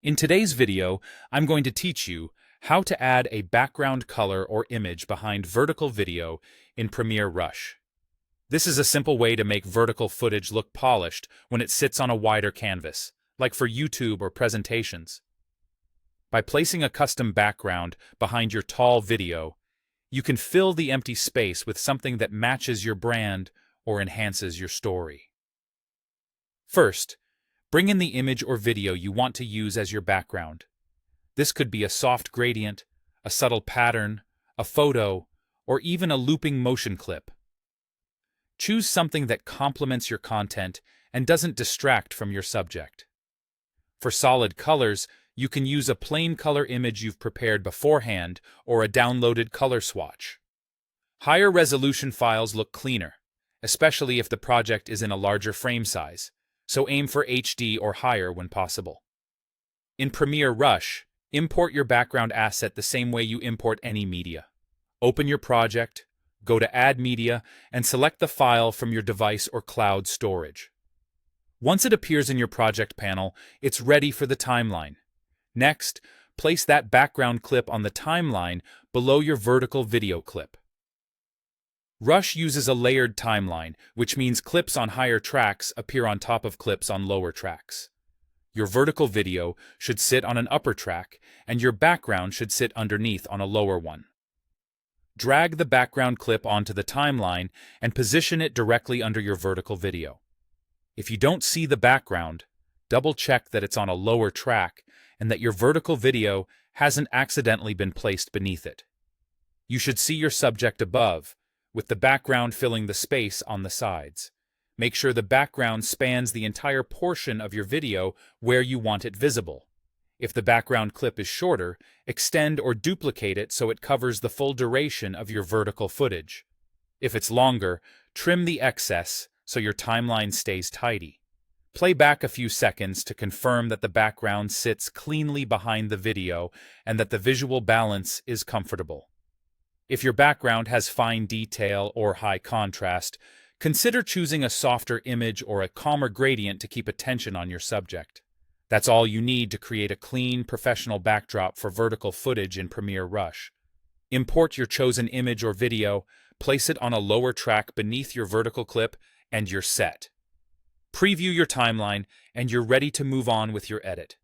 In today's video, I'm going to teach you how to add a background color or image behind vertical video in Premiere Rush. This is a simple way to make vertical footage look polished when it sits on a wider canvas, like for YouTube or presentations. By placing a custom background behind your tall video, you can fill the empty space with something that matches your brand or enhances your story. First, bring in the image or video you want to use as your background. This could be a soft gradient, a subtle pattern, a photo, or even a looping motion clip. Choose something that complements your content and doesn't distract from your subject. For solid colors, you can use a plain color image you've prepared beforehand or a downloaded color swatch. Higher resolution files look cleaner, especially if the project is in a larger frame size, so aim for HD or higher when possible. In Premiere Rush, import your background asset the same way you import any media. Open your project, go to Add Media, and select the file from your device or cloud storage. Once it appears in your project panel, it's ready for the timeline. Next, place that background clip on the timeline below your vertical video clip. Rush uses a layered timeline, which means clips on higher tracks appear on top of clips on lower tracks. Your vertical video should sit on an upper track, and your background should sit underneath on a lower one. Drag the background clip onto the timeline and position it directly under your vertical video. If you don't see the background, double-check that it's on a lower track and that your vertical video hasn't accidentally been placed beneath it. You should see your subject above, with the background filling the space on the sides. Make sure the background spans the entire portion of your video where you want it visible. If the background clip is shorter, extend or duplicate it so it covers the full duration of your vertical footage. If it's longer, trim the excess so your timeline stays tidy. Play back a few seconds to confirm that the background sits cleanly behind the video and that the visual balance is comfortable. If your background has fine detail or high contrast, consider choosing a softer image or a calmer gradient to keep attention on your subject. That's all you need to create a clean, professional backdrop for vertical footage in Premiere Rush. Import your chosen image or video, place it on a lower track beneath your vertical clip, and you're set. Preview your timeline, and you're ready to move on with your edit.